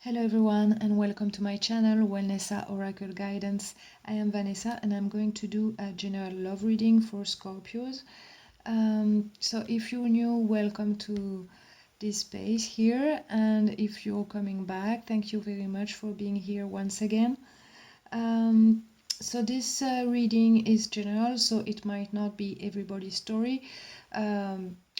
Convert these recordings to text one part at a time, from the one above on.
Hello everyone and welcome to my channel Vanessa Oracle Guidance. I am Vanessa and I'm going to do a general love reading for Scorpios. So if you're new, welcome to this space here, and if you're coming back, thank you very much for being here once again. So this reading is general, so it might not be everybody's story.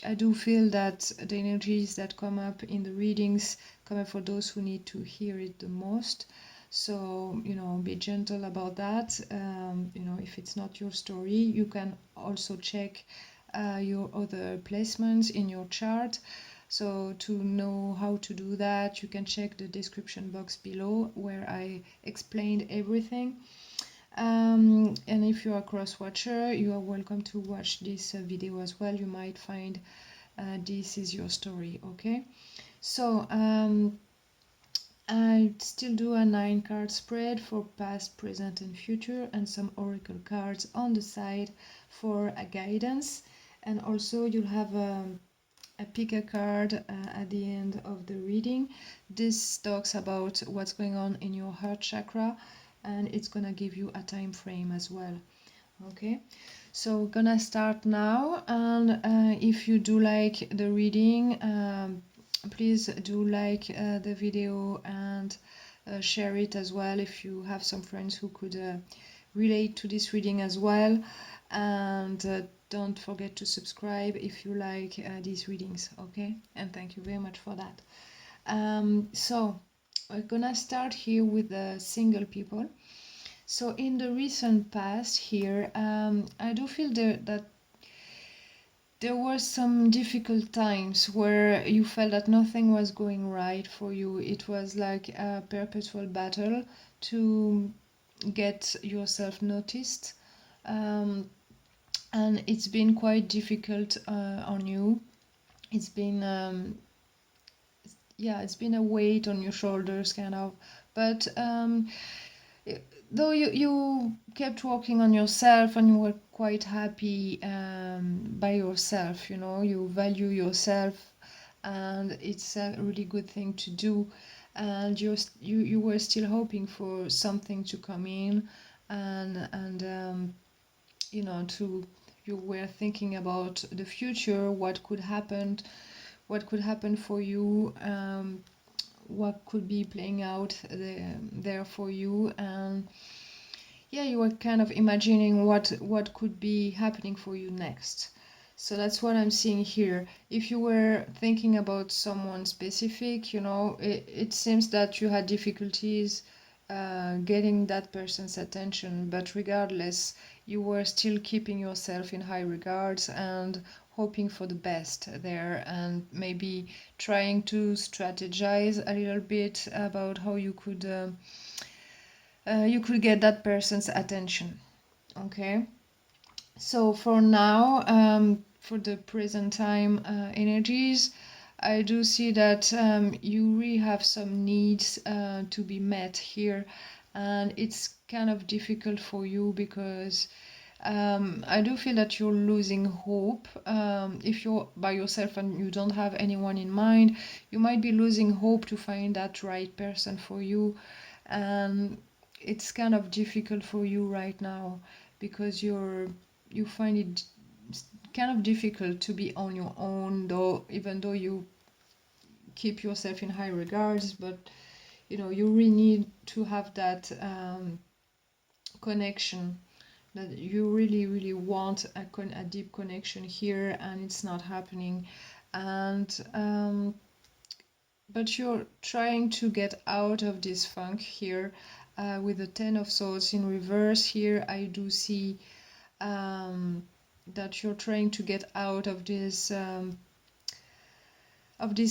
I do feel that the energies that come up in the readings come up for those who need to hear it the most. So, be gentle about that. If it's not your story, you can also check your other placements in your chart. So to know how to do that, you can check the description box below where I explained everything. And if you are a cross-watcher, you are welcome to watch this video as well. You might find this is your story, okay? So I still do a 9-card spread for past, present and future, and some oracle cards on the side for a guidance. And also you'll have a pick a card at the end of the reading. This talks about what's going on in your heart chakra, and it's gonna give you a time frame as well. Okay, so we're gonna start now, and if you do like the reading, please do like the video and share it as well if you have some friends who could relate to this reading as well. And don't forget to subscribe if you like these readings, okay? And thank you very much for that. So we're gonna start here with the single people. So in the recent past here, I do feel that there were some difficult times where you felt that nothing was going right for you. It was like a perpetual battle to get yourself noticed. And it's been quite difficult on you. It's been it's been a weight on your shoulders kind of, but though you kept working on yourself and you were quite happy by yourself, you value yourself, and it's a really good thing to do, and you were still hoping for something to come in, and you were thinking about the future, what could happen for you, what could be playing out there for you, and you were kind of imagining what could be happening for you next. So that's what I'm seeing here. If you were thinking about someone specific, it seems that you had difficulties getting that person's attention, but regardless, you were still keeping yourself in high regards and hoping for the best there, and maybe trying to strategize a little bit about how you could get that person's attention. Okay, so for now, for the present time energies, I do see that you really have some needs to be met here, and it's kind of difficult for you because I do feel that you're losing hope. If you're by yourself and you don't have anyone in mind, you might be losing hope to find that right person for you, and it's kind of difficult for you right now because you find it kind of difficult to be on your own, though, even though you keep yourself in high regards, but you really need to have that connection, that you really want a deep connection here, and it's not happening. And but you're trying to get out of this funk here with the 10 of Swords in reverse here. I do see that you're trying to get out of this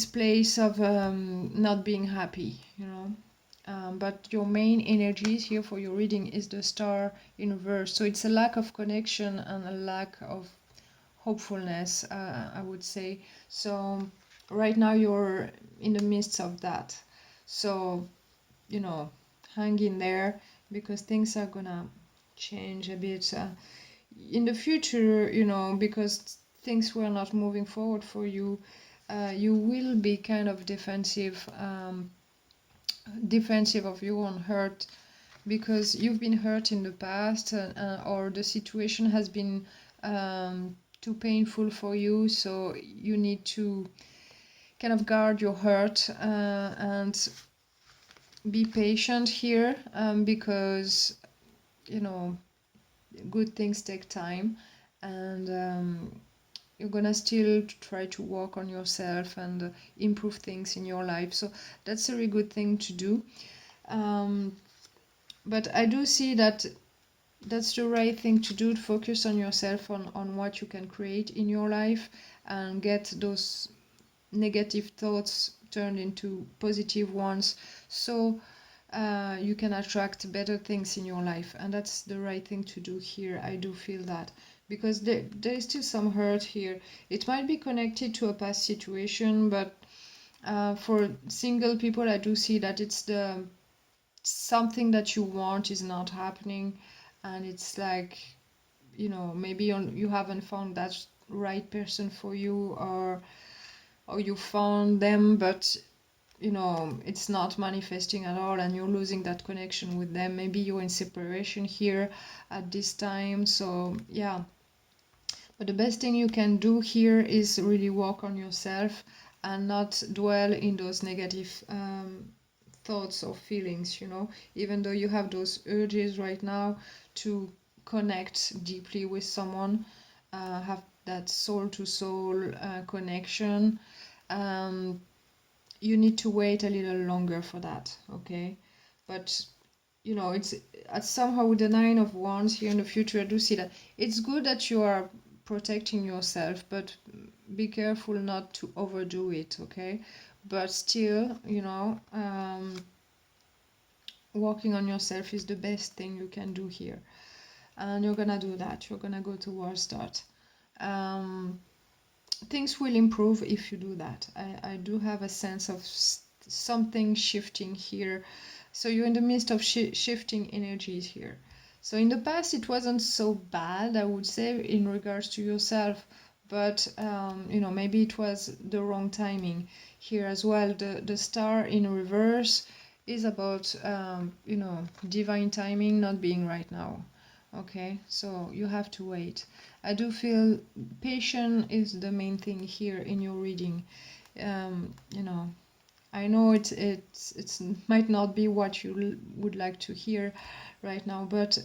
place of not being happy, but your main energies here for your reading is the Star in reverse. So it's a lack of connection and a lack of hopefulness, I would say. So right now you're in the midst of that. So, hang in there, because things are gonna change a bit in the future, because things were not moving forward for you. You will be kind of defensive defensive of your own hurt, because you've been hurt in the past, or the situation has been too painful for you, so you need to kind of guard your hurt and be patient here, because good things take time, and you're gonna still try to work on yourself and improve things in your life. So that's a really good thing to do. But I do see that that's the right thing to do, to focus on yourself, on what you can create in your life, and get those negative thoughts turned into positive ones, so you can attract better things in your life. And that's the right thing to do here. I do feel that, because there is still some hurt here. It might be connected to a past situation, but for single people, I do see that it's the something that you want is not happening, and it's like, maybe you haven't found that right person for you, or you found them, but it's not manifesting at all, and you're losing that connection with them. Maybe you're in separation here at this time. So yeah, but the best thing you can do here is really work on yourself and not dwell in those negative thoughts or feelings, even though you have those urges right now to connect deeply with someone, have that soul to soul connection. You need to wait a little longer for that, okay? But it's somehow with the Nine of Wands here in the future, I do see that it's good that you are protecting yourself, but be careful not to overdo it, okay? But still, working on yourself is the best thing you can do here, and you're gonna do that. You're gonna go towards that. Things will improve if you do that. I do have a sense of something shifting here. So you're in the midst of shifting energies here. So in the past it wasn't so bad, I would say, in regards to yourself, but maybe it was the wrong timing here as well. The star in reverse is about divine timing not being right now. Okay, so you have to wait. I do feel patience is the main thing here in your reading. I know it's might not be what you would like to hear right now, but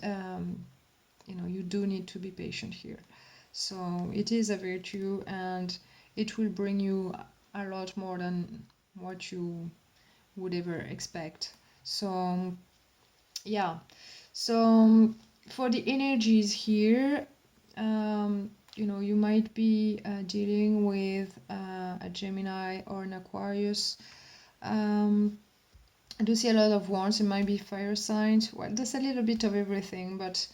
you do need to be patient here. So it is a virtue, and it will bring you a lot more than what you would ever expect. So yeah, so for the energies here, you might be dealing with a Gemini or an Aquarius. I do see a lot of wands. It might be fire signs. Well, there's a little bit of everything, but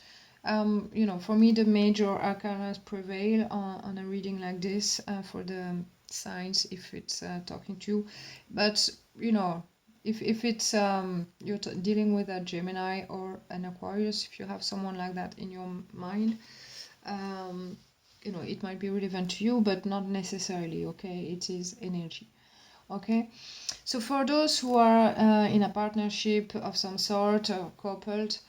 for me, the major arcana prevail on a reading like this for the signs, if it's talking to you. But if it's you're dealing with a Gemini or an Aquarius, if you have someone like that in your mind, it might be relevant to you, but not necessarily. Okay, it is energy. Okay, so for those who are in a partnership of some sort or coupled,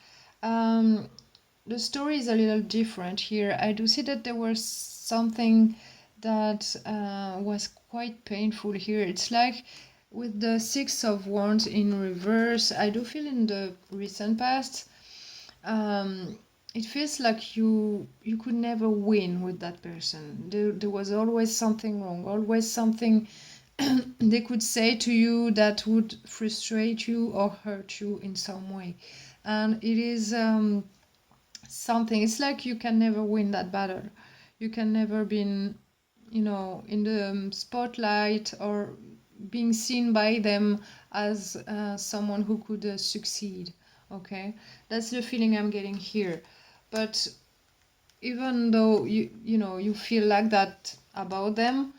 the story is a little different here. I do see that there was something that was quite painful here. It's like with the Six of Wands in reverse, I do feel in the recent past, it feels like you could never win with that person. There was always something wrong, always something they could say to you that would frustrate you or hurt you in some way. And it is something, it's like you can never win that battle. You can never be in the spotlight or being seen by them as someone who could succeed. Okay, that's the feeling I'm getting here. But even though you feel like that about them,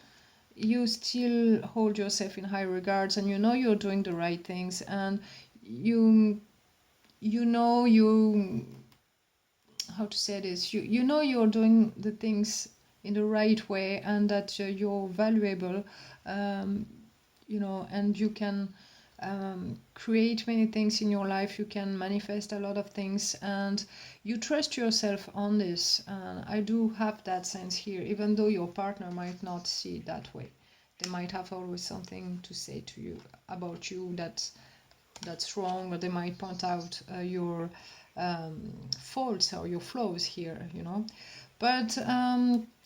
you still hold yourself in high regards, and you're doing the right things, and you how to say this, you're doing the things in the right way, and that you're valuable, and you can create many things in your life. You can manifest a lot of things, and you trust yourself on this. And I do have that sense here, even though your partner might not see it that way. They might have always something to say to you about you that's wrong, or they might point out your faults or your flaws here, you know. But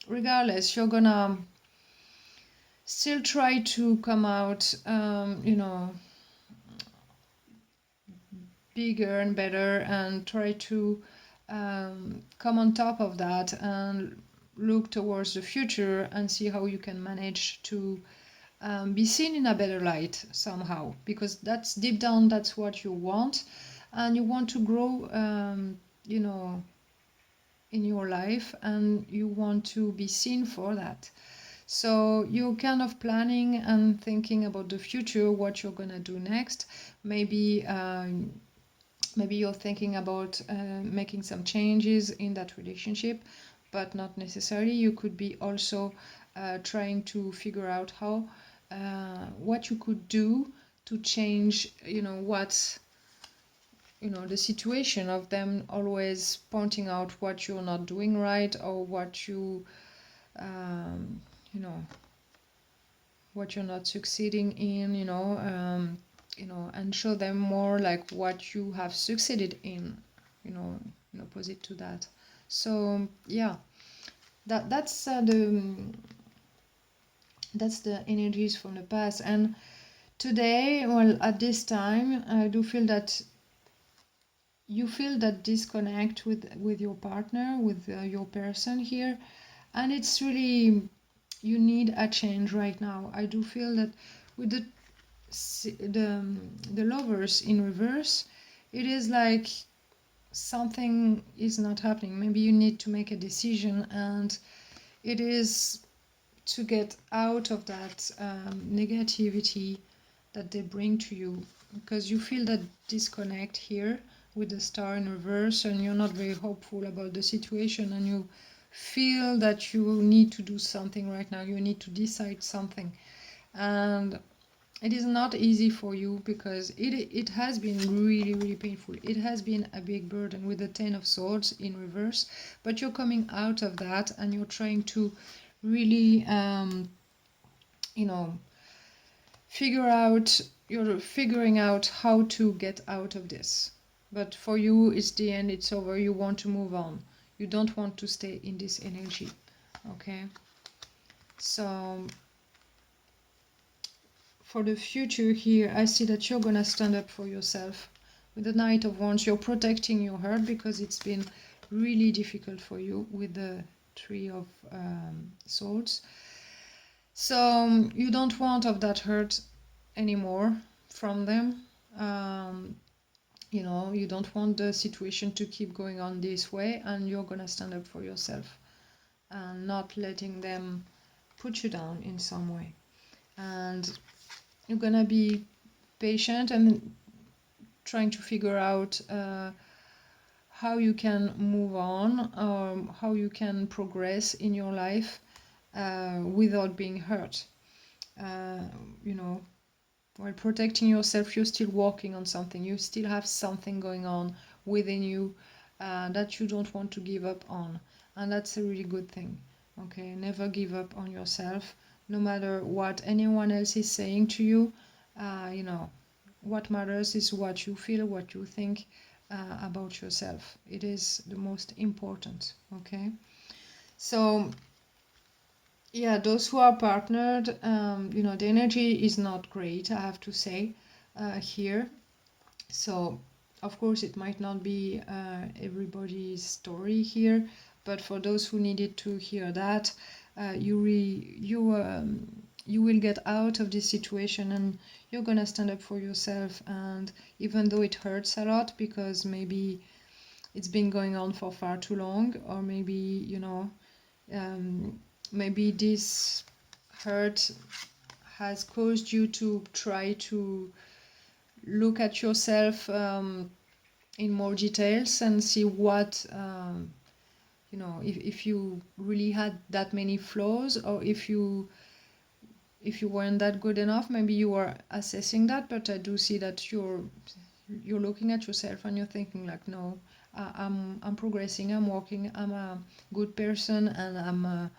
regardless, you're gonna still try to come out, you know, bigger and better, and try to come on top of that and look towards the future and see how you can manage to be seen in a better light somehow, because that's deep down, that's what you want, and you want to grow, you know, in your life, and you want to be seen for that. So you're kind of planning and thinking about the future, what you're gonna do next. Maybe maybe you're thinking about making some changes in that relationship, but not necessarily. You could be also trying to figure out how what you could do to change, you know, what, you know, the situation of them always pointing out what you're not doing right, or what you know, what you're not succeeding in, you know, and show them more like what you have succeeded in opposite to that. So yeah, that's the energies from the past. And today, well, at this time, I do feel that you feel that disconnect with your partner, with your person here, and it's really, you need a change right now. I do feel that with the lovers in reverse, it is like something is not happening. Maybe you need to make a decision, and it is to get out of that negativity that they bring to you, because you feel that disconnect here with the star in reverse, and you're not very hopeful about the situation, and you feel that you need to do something right now, you need to decide something. And it is not easy for you, because it has been really, really painful. It has been a big burden with the Ten of Swords in reverse, but you're coming out of that, and you're trying to really you know, you're figuring out how to get out of this. But for you, it's the end, it's over, you want to move on. You don't want to stay in this energy, okay? So for the future here, I see that you're gonna stand up for yourself. With the Knight of Wands, you're protecting your heart, because it's been really difficult for you with the Three of Swords. So you don't want of that hurt anymore from them. You know, you don't want the situation to keep going on this way, and you're gonna stand up for yourself and not letting them put you down in some way. And you're gonna be patient and trying to figure out how you can move on, or how you can progress in your life without being hurt. You know, while protecting yourself, you're still working on something. You still have something going on within you that you don't want to give up on. And that's a really good thing. Okay, never give up on yourself, no matter what anyone else is saying to you. You know, what matters is what you feel, what you think about yourself. It is the most important. Okay, so yeah, those who are partnered, you know, the energy is not great, I have to say, here. So, of course, it might not be everybody's story here, but for those who needed to hear that, you will get out of this situation, and you're gonna stand up for yourself. And even though it hurts a lot, because maybe it's been going on for far too long, or maybe, you know, maybe this hurt has caused you to try to look at yourself in more details and see what, you know, if you really had that many flaws, or if you if you weren't that good enough, maybe you are assessing that, but I do see that you're looking at yourself and you're thinking like, no, I'm progressing, I'm working, I'm a good person, and I'm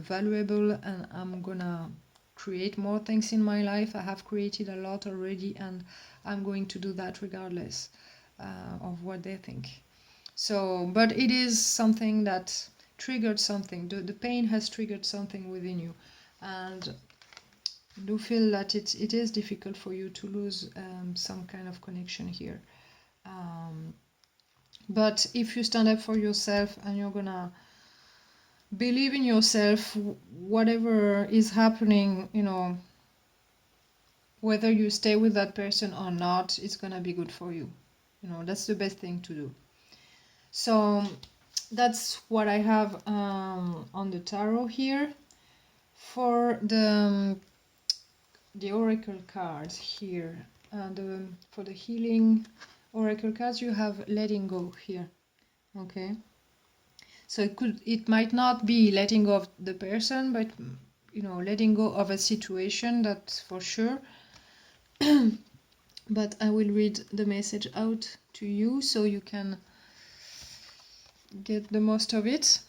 valuable, and I'm gonna create more things in my life. I have created a lot already, and I'm going to do that regardless of what they think. So, but it is something that triggered something. The pain has triggered something within you, and do feel that it is difficult for you to lose some kind of connection here. But if you stand up for yourself and you're gonna believe in yourself, whatever is happening, you know, whether you stay with that person or not, it's gonna be good for you. You know, that's the best thing to do. So that's what I have on the tarot here. For the oracle cards here, and for the healing oracle cards, you have letting go here. Okay, so it might not be letting go of the person, but you know, letting go of a situation, that's for sure. But I will read the message out to you so you can get the most of it.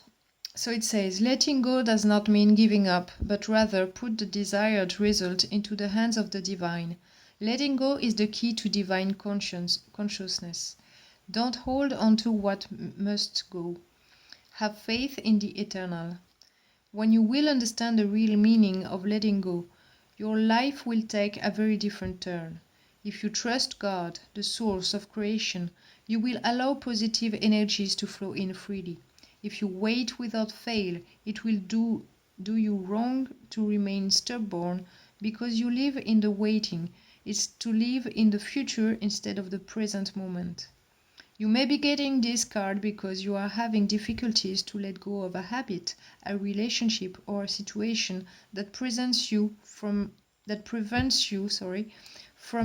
So it says, letting go does not mean giving up, but rather put the desired result into the hands of the divine. Letting go is the key to divine consciousness. Don't hold on to what must go. Have faith in the eternal. When you will understand the real meaning of letting go, your life will take a very different turn. If you trust God, the source of creation, you will allow positive energies to flow in freely. If you wait without fail, it will do you wrong to remain stubborn, because you live in the waiting. It's to live in the future instead of the present moment. You may be getting this card because you are having difficulties to let go of a habit, a relationship, or a situation that prevents you from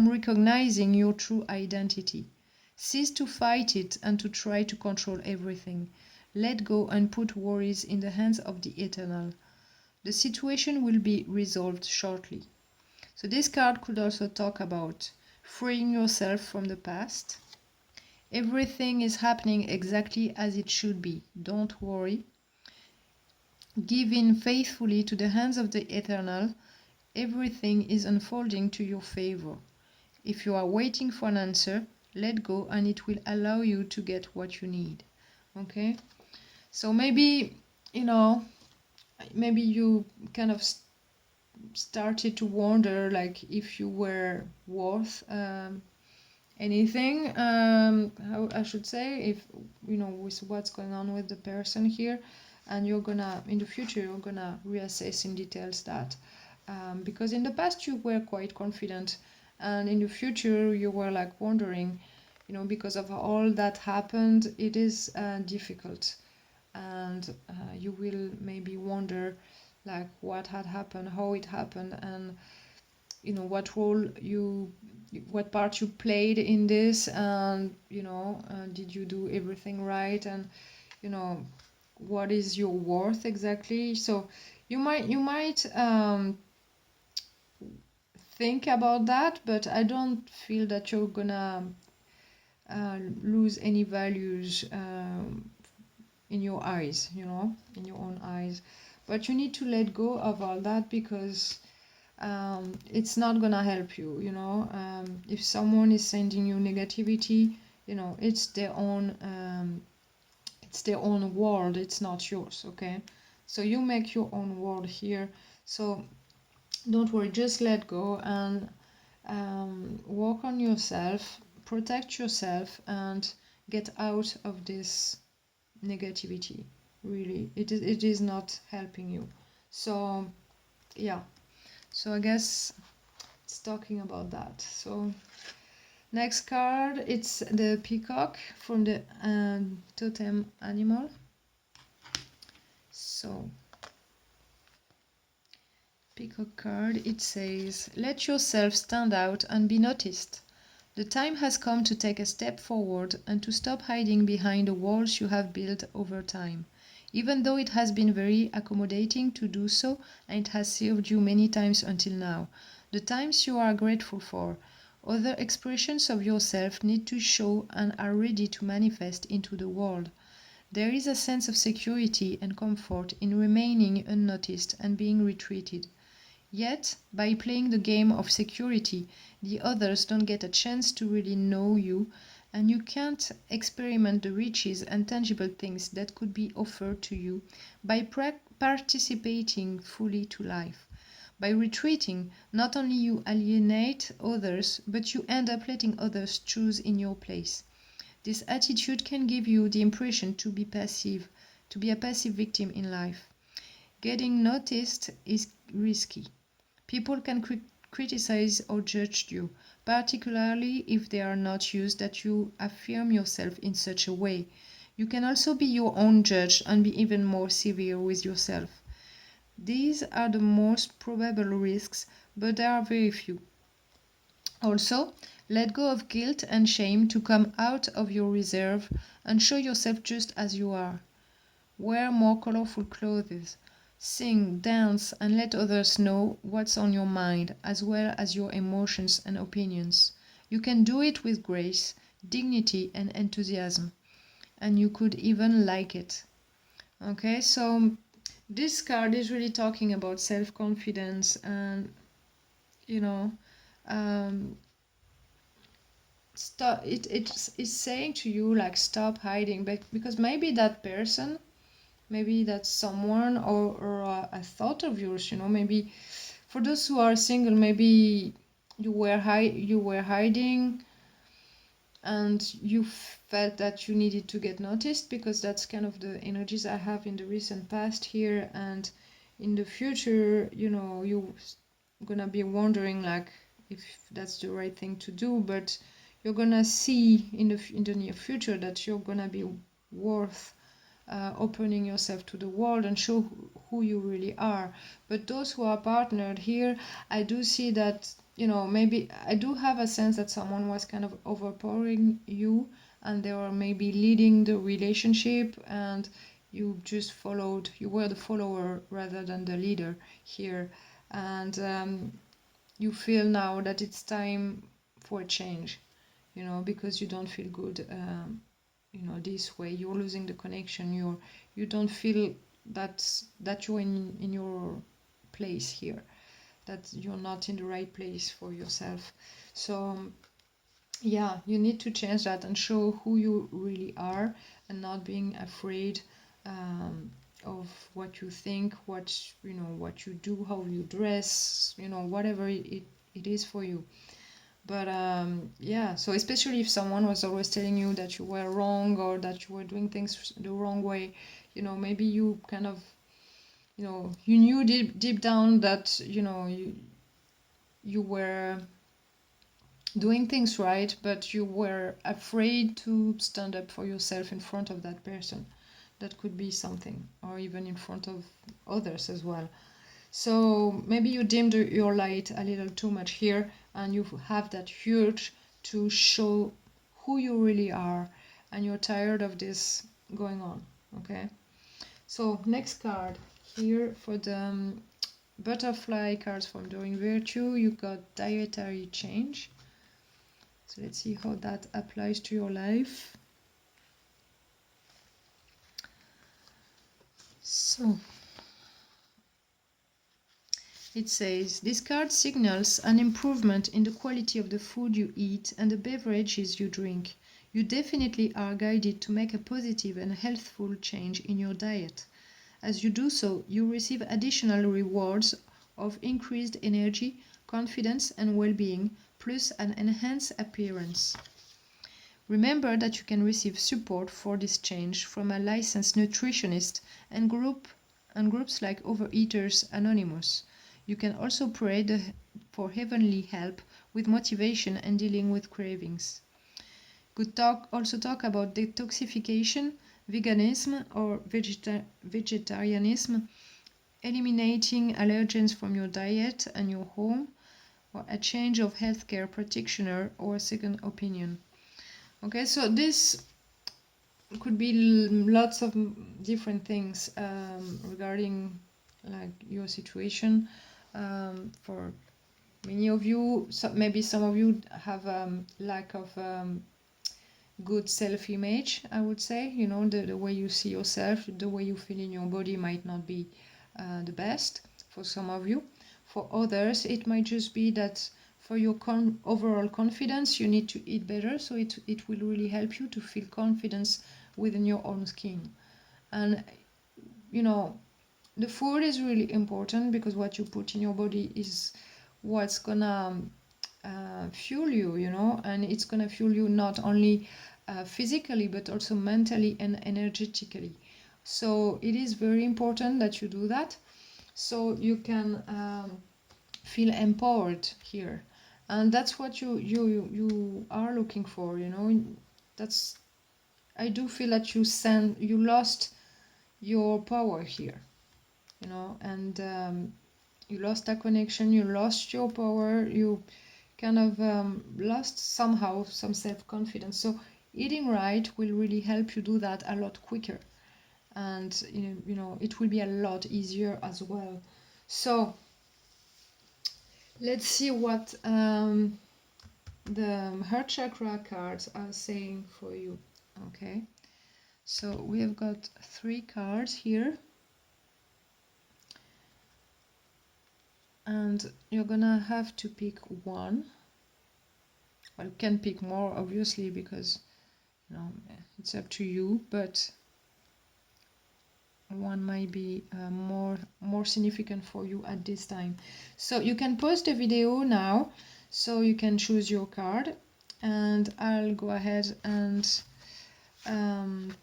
recognizing your true identity. Cease to fight it and to try to control everything. Let go and put worries in the hands of the eternal. The situation will be resolved shortly. So this card could also talk about freeing yourself from the past. Everything is happening exactly as it should be. Don't worry. Give in faithfully to the hands of the eternal. Everything is unfolding to your favor. If you are waiting for an answer, let go and it will allow you to get what you need. Okay? So maybe, you know, maybe you kind of started to wonder like if you were worth anything, how I should say, if you know, with what's going on with the person here, and you're gonna, in the future, you're gonna reassess in details that, because in the past you were quite confident, and in the future you were like wondering, you know, because of all that happened, it is difficult, and you will maybe wonder like what had happened, how it happened, and you know what part you played in this, and you know, did you do everything right, and you know, what is your worth exactly. So you might think about that, but I don't feel that you're gonna lose any values in your eyes, you know, in your own eyes. But you need to let go of all that, because it's not gonna help you, you know. If someone is sending you negativity, you know, it's their own world, it's not yours. Okay, so you make your own world here. So don't worry, just let go and work on yourself, protect yourself, and get out of this negativity. Really, it is not helping you. So yeah, so I guess it's talking about that. So next card, it's the peacock from the totem animal. So peacock card, it says, let yourself stand out and be noticed. The time has come to take a step forward and to stop hiding behind the walls you have built over time. even though it has been very accommodating to do so and it has served you many times until now. The times you are grateful for. Other expressions of yourself need to show and are ready to manifest into the world. There is a sense of security and comfort in remaining unnoticed and being retreated. Yet, by playing the game of security, the others don't get a chance to really know you, and you can't experiment the riches and tangible things that could be offered to you by participating fully to life. By retreating, not only you alienate others, but you end up letting others choose in your place. This attitude can give you the impression to be passive, to be a passive victim in life. Getting noticed is risky. People can criticize or judge you, particularly if they are not used that you affirm yourself in such a way. You can also be your own judge and be even more severe with yourself. These are the most probable risks, but there are very few. Also, let go of guilt and shame to come out of your reserve and show yourself just as you are. Wear more colorful clothes. Sing, dance, and let others know what's on your mind, as well as your emotions and opinions. You can do it with grace, dignity, and enthusiasm, and you could even like it. Okay, so this card is really talking about self-confidence and, you know, um, stop. It's saying to you like stop hiding, but because maybe that person, maybe that's someone or a thought of yours, maybe for those who are single, maybe you were hiding and you felt that you needed to get noticed, because that's kind of the energies I have in the recent past here. And in the future, you're gonna be wondering like if that's the right thing to do, but you're gonna see in the near future that you're gonna be worth opening yourself to the world and show who you really are. But those who are partnered here, I do see that, maybe I do have a sense that someone was kind of overpowering you and they were maybe leading the relationship, and you just followed, you were the follower rather than the leader here. And you feel now that it's time for a change, because you don't feel good. This way you're losing the connection. You don't feel that you're in your place here, that you're not in the right place for yourself. So yeah, you need to change that and show who you really are, and not being afraid of what you think, what you do, how you dress, whatever it is for you. But yeah, so especially if someone was always telling you that you were wrong or that you were doing things the wrong way, maybe you kind of, you knew deep down that, you were doing things right, but you were afraid to stand up for yourself in front of that person. That could be something, or even in front of others as well. So maybe you dimmed your light a little too much here, and you have that urge to show who you really are, and you're tired of this going on. Okay, so next card here for the butterfly cards from During Virtue, you got dietary change. So let's see how that applies to your life. So it says, this card signals an improvement in the quality of the food you eat and the beverages you drink. You definitely are guided to make a positive and healthful change in your diet. As you do so, you receive additional rewards of increased energy, confidence, and well-being, plus an enhanced appearance. Remember that you can receive support for this change from a licensed nutritionist and groups like Overeaters Anonymous. You can also pray for heavenly help with motivation and dealing with cravings. Could also talk about detoxification, veganism or vegetarianism, eliminating allergens from your diet and your home, or a change of healthcare practitioner or a second opinion. Okay, so this could be lots of different things regarding like your situation. For many of you, maybe some of you have lack of good self-image, I would say. You know, the way you see yourself, the way you feel in your body might not be the best for some of you. For others, it might just be that for your overall confidence, you need to eat better, so it will really help you to feel confidence within your own skin. And you know, the food is really important, because what you put in your body is what's gonna fuel you, you know, and it's gonna fuel you not only physically but also mentally and energetically. So it is very important that you do that, so you can feel empowered here, and that's what you are looking for, you know. That's, I do feel that you lost your power here, you know, and you lost that connection, you lost your power, you kind of lost somehow some self-confidence. So eating right will really help you do that a lot quicker, and you know it will be a lot easier as well. So let's see what the heart chakra cards are saying for you. Okay, so we have got 3 cards here, and you're gonna have to pick one. Well, you can pick more, obviously, because you know it's up to you, but one might be more significant for you at this time. So you can pause the video now, so you can choose your card, and I'll go ahead and um,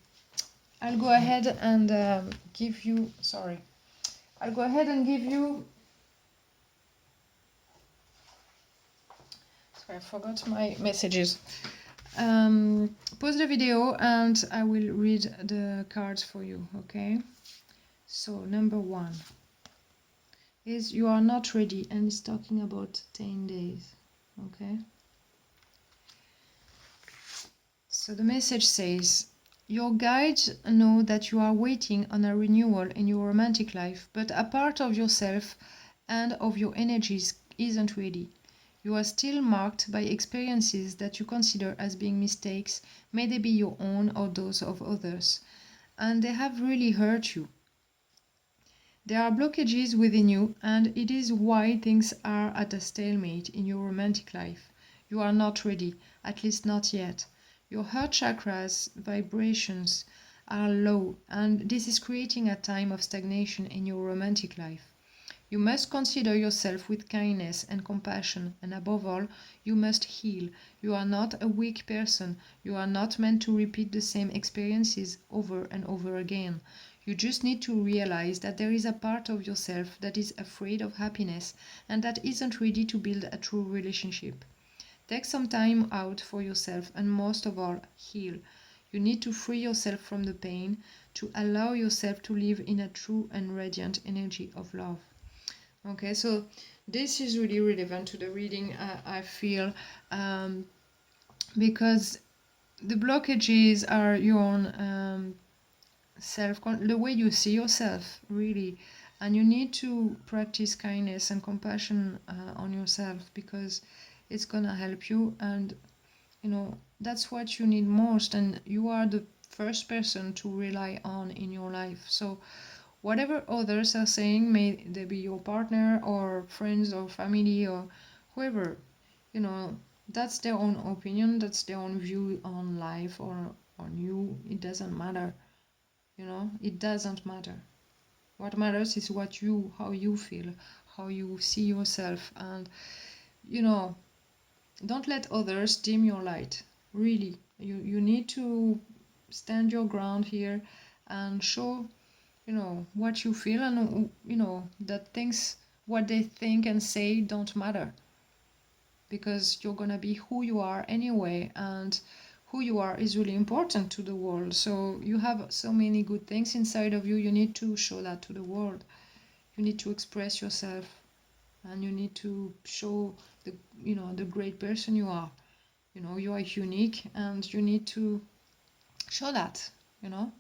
give you, sorry, I'll go ahead and give you, sorry, I forgot my messages. Pause the video and I will read the cards for you, okay? So number 1 is you are not ready, and it's talking about 10 days, okay? So the message says, your guides know that you are waiting on a renewal in your romantic life, but a part of yourself and of your energies isn't ready. You are still marked by experiences that you consider as being mistakes, may they be your own or those of others, and they have really hurt you. There are blockages within you, and it is why things are at a stalemate in your romantic life. You are not ready, at least not yet. Your heart chakra's vibrations are low, and this is creating a time of stagnation in your romantic life. You must consider yourself with kindness and compassion, and above all, you must heal. You are not a weak person. You are not meant to repeat the same experiences over and over again. You just need to realize that there is a part of yourself that is afraid of happiness and that isn't ready to build a true relationship. Take some time out for yourself, and most of all, heal. You need to free yourself from the pain, to allow yourself to live in a true and radiant energy of love. Okay, so this is really relevant to the reading, I feel, because the blockages are your own the way you see yourself, really, and you need to practice kindness and compassion on yourself, because it's gonna help you, and you know that's what you need most, and you are the first person to rely on in your life. So whatever others are saying, may they be your partner or friends or family or whoever, you know, that's their own opinion, that's their own view on life or on you. It doesn't matter, you know, it doesn't matter. What matters is how you feel, how you see yourself, and you know, don't let others dim your light. Really, you need to stand your ground here and show, you know, what you feel, and you know that things, what they think and say, don't matter, because you're gonna be who you are anyway, and who you are is really important to the world. So you have so many good things inside of you, you need to show that to the world. You need to express yourself, and you need to show the, you know, the great person you are. You know, you are unique, and you need to show that. you know.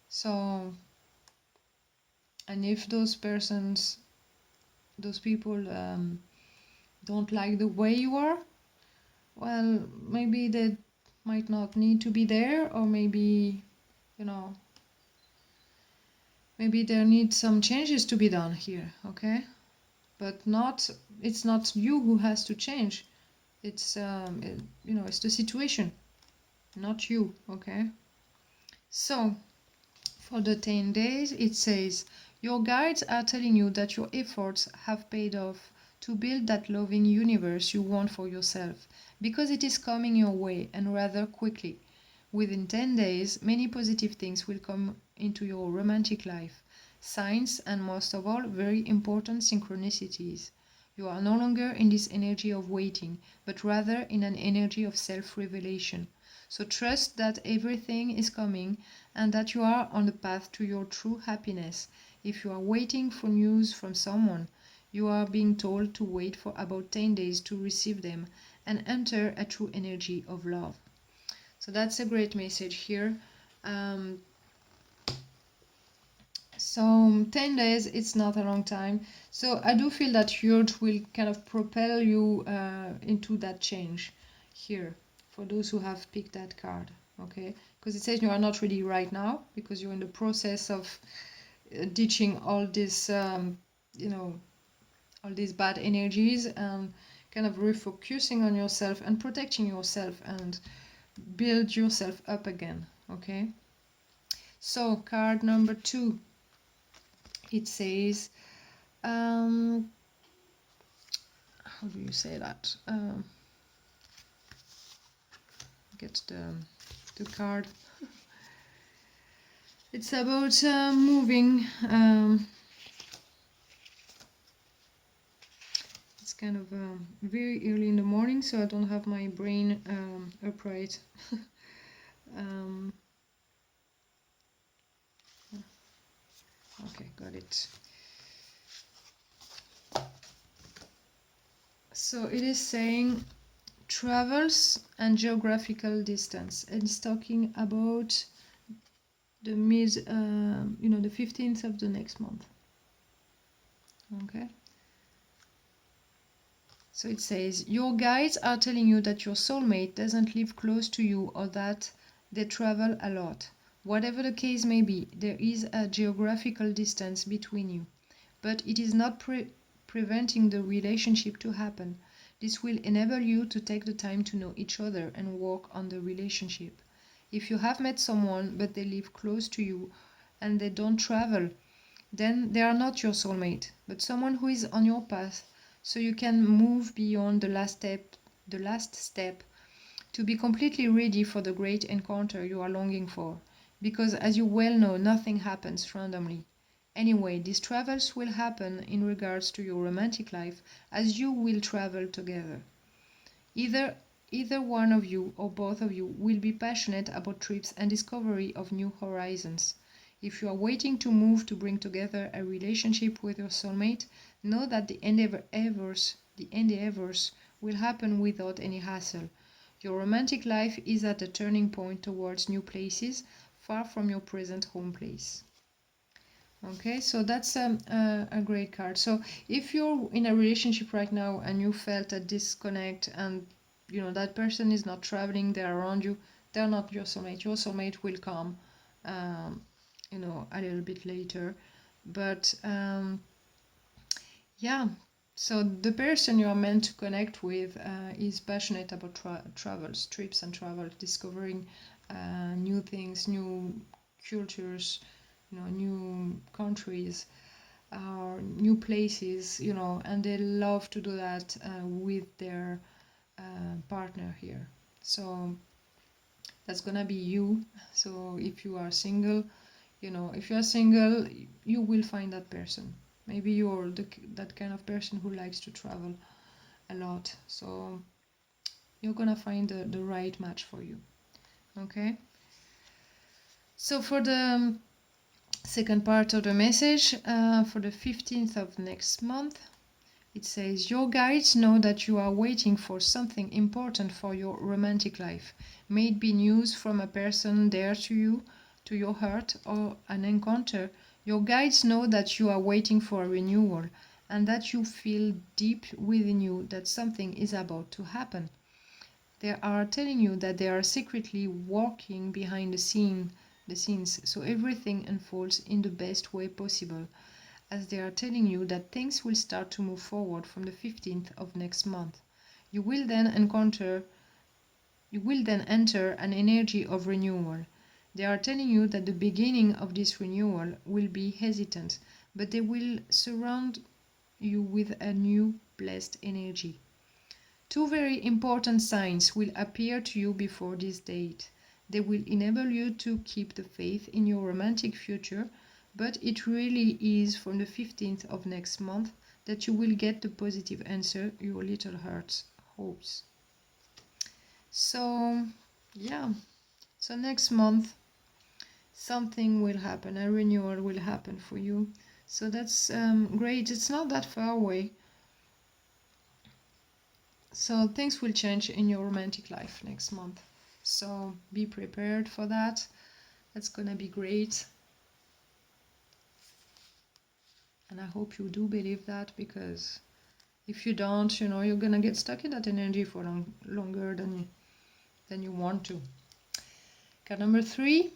So, and if those people don't like the way you are, well, maybe they might not need to be there, or maybe, you know, maybe there need some changes to be done here, okay? But not, it's not you who has to change. It's, you know, it's the situation, not you, okay? So, for the 10 days, it says, your guides are telling you that your efforts have paid off to build that loving universe you want for yourself, because it is coming your way, and rather quickly. Within 10 days, many positive things will come into your romantic life. Signs, and most of all, very important synchronicities. You are no longer in this energy of waiting, but rather in an energy of self-revelation. So trust that everything is coming, and that you are on the path to your true happiness. If you are waiting for news from someone, you are being told to wait for about 10 days to receive them and enter a true energy of love. So that's a great message here. Um, so 10 days, it's not a long time. So I do feel that Urge will kind of propel you into that change here for those who have picked that card. Okay, because it says you are not ready right now because you're in the process of ditching all this, you know, all these bad energies, and kind of refocusing on yourself and protecting yourself and build yourself up again. Okay, so card number 2, it says, how do you say that? Get the card. It's about moving. It's kind of very early in the morning, so I don't have my brain upright. Okay, got it. So it is saying travels and geographical distance. And it's talking about the the 15th of the next month. Okay. So it says, your guides are telling you that your soulmate doesn't live close to you, or that they travel a lot. Whatever the case may be, there is a geographical distance between you. But it is not preventing the relationship to happen. This will enable you to take the time to know each other and work on the relationship. If you have met someone but they live close to you and they don't travel, then they are not your soulmate, but someone who is on your path, so you can move beyond the last step to be completely ready for the great encounter you are longing for. Because as you well know, nothing happens randomly. Anyway, these travels will happen in regards to your romantic life, as you will travel together. Either one of you or both of you will be passionate about trips and discovery of new horizons. If you are waiting to move to bring together a relationship with your soulmate, know that the endeavors will happen without any hassle. Your romantic life is at a turning point towards new places, far from your present home place. Okay, so that's a great card. So if you're in a relationship right now and you felt a disconnect, and you know that person is not traveling, they're around you, they're not your soulmate. Your soulmate will come, a little bit later. But yeah, so the person you're meant to connect with is passionate about travels, trips and travel, discovering new things, new cultures, new countries, new places, and they love to do that with their partner here. So that's gonna be you. So if you are single, if you are single, you will find that person. Maybe you're that kind of person who likes to travel a lot. So you're gonna find the right match for you. Okay. So for the second part of the message, for the 15th of next month, It says, your guides know that you are waiting for something important for your romantic life. May it be news from a person dear to you, to your heart, or an encounter. Your guides know that you are waiting for a renewal and that you feel deep within you that something is about to happen. They are telling you that they are secretly working behind the scenes, so everything unfolds in the best way possible, as they are telling you that things will start to move forward from the 15th of next month. You will then enter an energy of renewal. They are telling you that the beginning of this renewal will be hesitant, but they will surround you with a new blessed energy. Two very important signs will appear to you before this date. They will enable you to keep the faith in your romantic future, but it really is from the 15th of next month that you will get the positive answer your little heart hopes. So, yeah. So next month something will happen, a renewal will happen for you. So that's great. It's not that far away. So things will change in your romantic life next month. So be prepared for that. That's gonna be great. And I hope you do believe that, because if you don't, you're gonna get stuck in that energy for longer than you want to. Card number 3,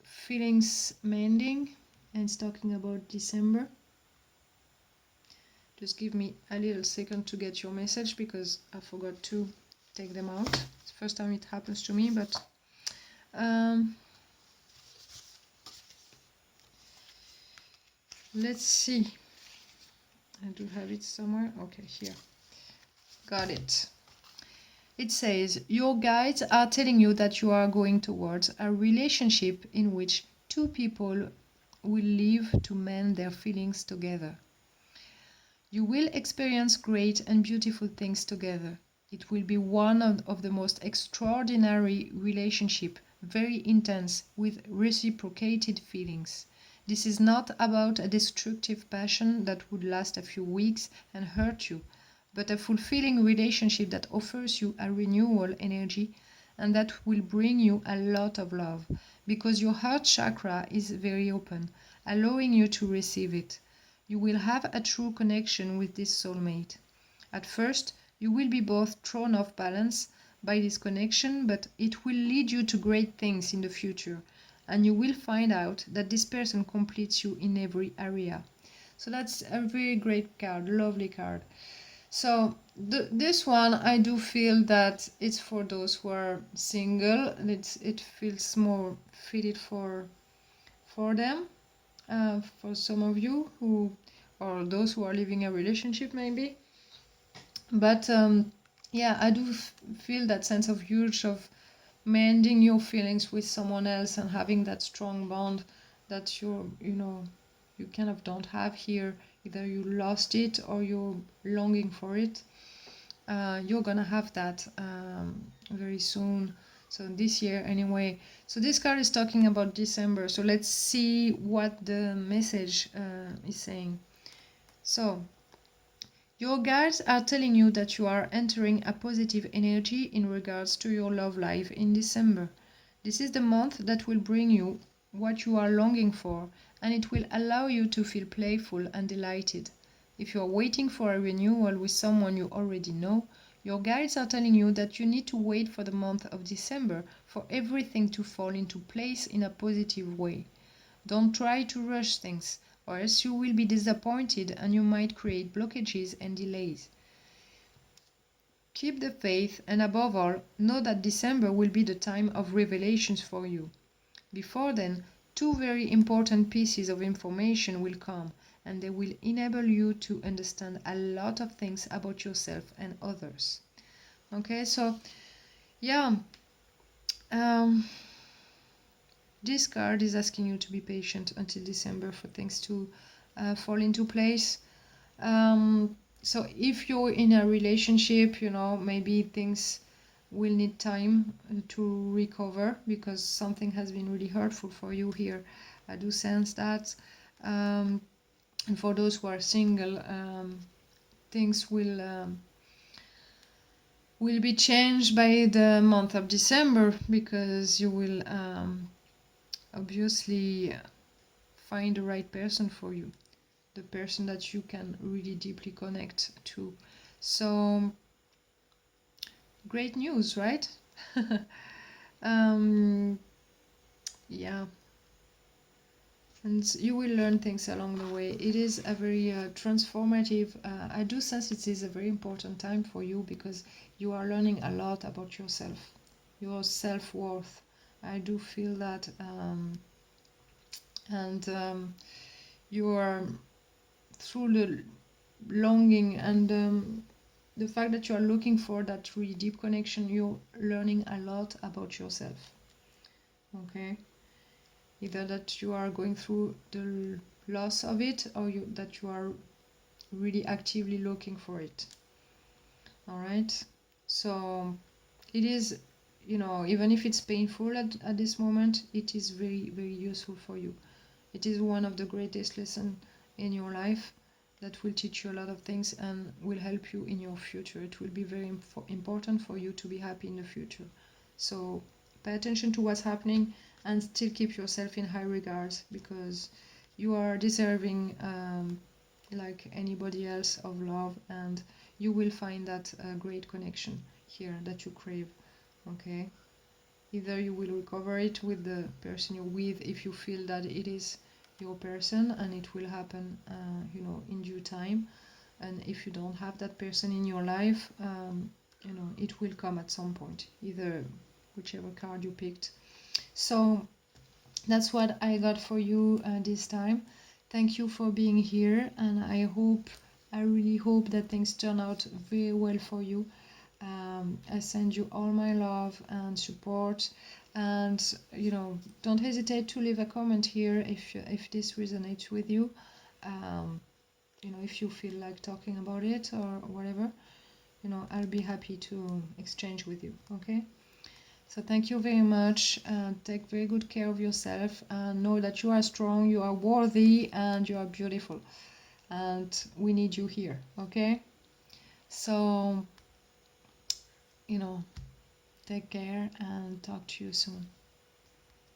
feelings mending, and it's talking about December. Just give me a little second to get your message, because I forgot to take them out. It's the first time it happens to me, but let's see. I do have it somewhere. Okay, here. Got it. It says, your guides are telling you that you are going towards a relationship in which two people will live to mend their feelings together. You will experience great and beautiful things together. It will be one of the most extraordinary relationships, very intense, with reciprocated feelings. This is not about a destructive passion that would last a few weeks and hurt you, but a fulfilling relationship that offers you a renewal energy and that will bring you a lot of love, because your heart chakra is very open, allowing you to receive it. You will have a true connection with this soulmate. At first, you will be both thrown off balance by this connection, but it will lead you to great things in the future, and you will find out that this person completes you in every area. So that's a very great card, lovely card. So this one, I do feel that it's for those who are single. It feels more fitted for them. For some of you or those who are living a relationship maybe. But yeah, I do feel that sense of urge of mending your feelings with someone else and having that strong bond that you kind of don't have here. Either you lost it or you're longing for it. You're gonna have that very soon. So this year anyway. So this card is talking about December. So let's see what the message is saying. So your guides are telling you that you are entering a positive energy in regards to your love life in December. This is the month that will bring you what you are longing for, and it will allow you to feel playful and delighted. If you are waiting for a renewal with someone you already know, your guides are telling you that you need to wait for the month of December for everything to fall into place in a positive way. Don't try to rush things, or else you will be disappointed and you might create blockages and delays. Keep the faith, and above all, know that December will be the time of revelations for you. Before then, two very important pieces of information will come, and they will enable you to understand a lot of things about yourself and others. Okay, so yeah, this card is asking you to be patient until December for things to fall into place. So if you're in a relationship, maybe things will need time to recover because something has been really hurtful for you here. I do sense that. And for those who are single, things will be changed by the month of December, because you will obviously find the right person for you, the person that you can really deeply connect to. So great news, right? um, yeah, and you will learn things along the way. It is a very transformative, I do sense it is a very important time for you, because you are learning a lot about yourself, your self-worth. I do feel that, and you are, through the longing and the fact that you are looking for that really deep connection, you're learning a lot about yourself. Okay, either that you are going through the loss of it, or that you are really actively looking for it. All right, so it is, even if it's painful at this moment, it is very, very useful for you. It is one of the greatest lessons in your life that will teach you a lot of things and will help you in your future. It will be very important for you to be happy in the future. So pay attention to what's happening and still keep yourself in high regards, because you are deserving, like anybody else, of love, and you will find that great connection here that you crave. Okay, either you will recover it with the person you're with, if you feel that it is your person, and it will happen, in due time. And if you don't have that person in your life, it will come at some point, either whichever card you picked. So that's what I got for you this time. Thank you for being here, and I really hope that things turn out very well for you. I send you all my love and support, and don't hesitate to leave a comment here if this resonates with you. Um, if you feel like talking about it or whatever, I'll be happy to exchange with you. Okay. So thank you very much. Take very good care of yourself, and know that you are strong, you are worthy, and you are beautiful. And we need you here. Okay. So take care and talk to you soon.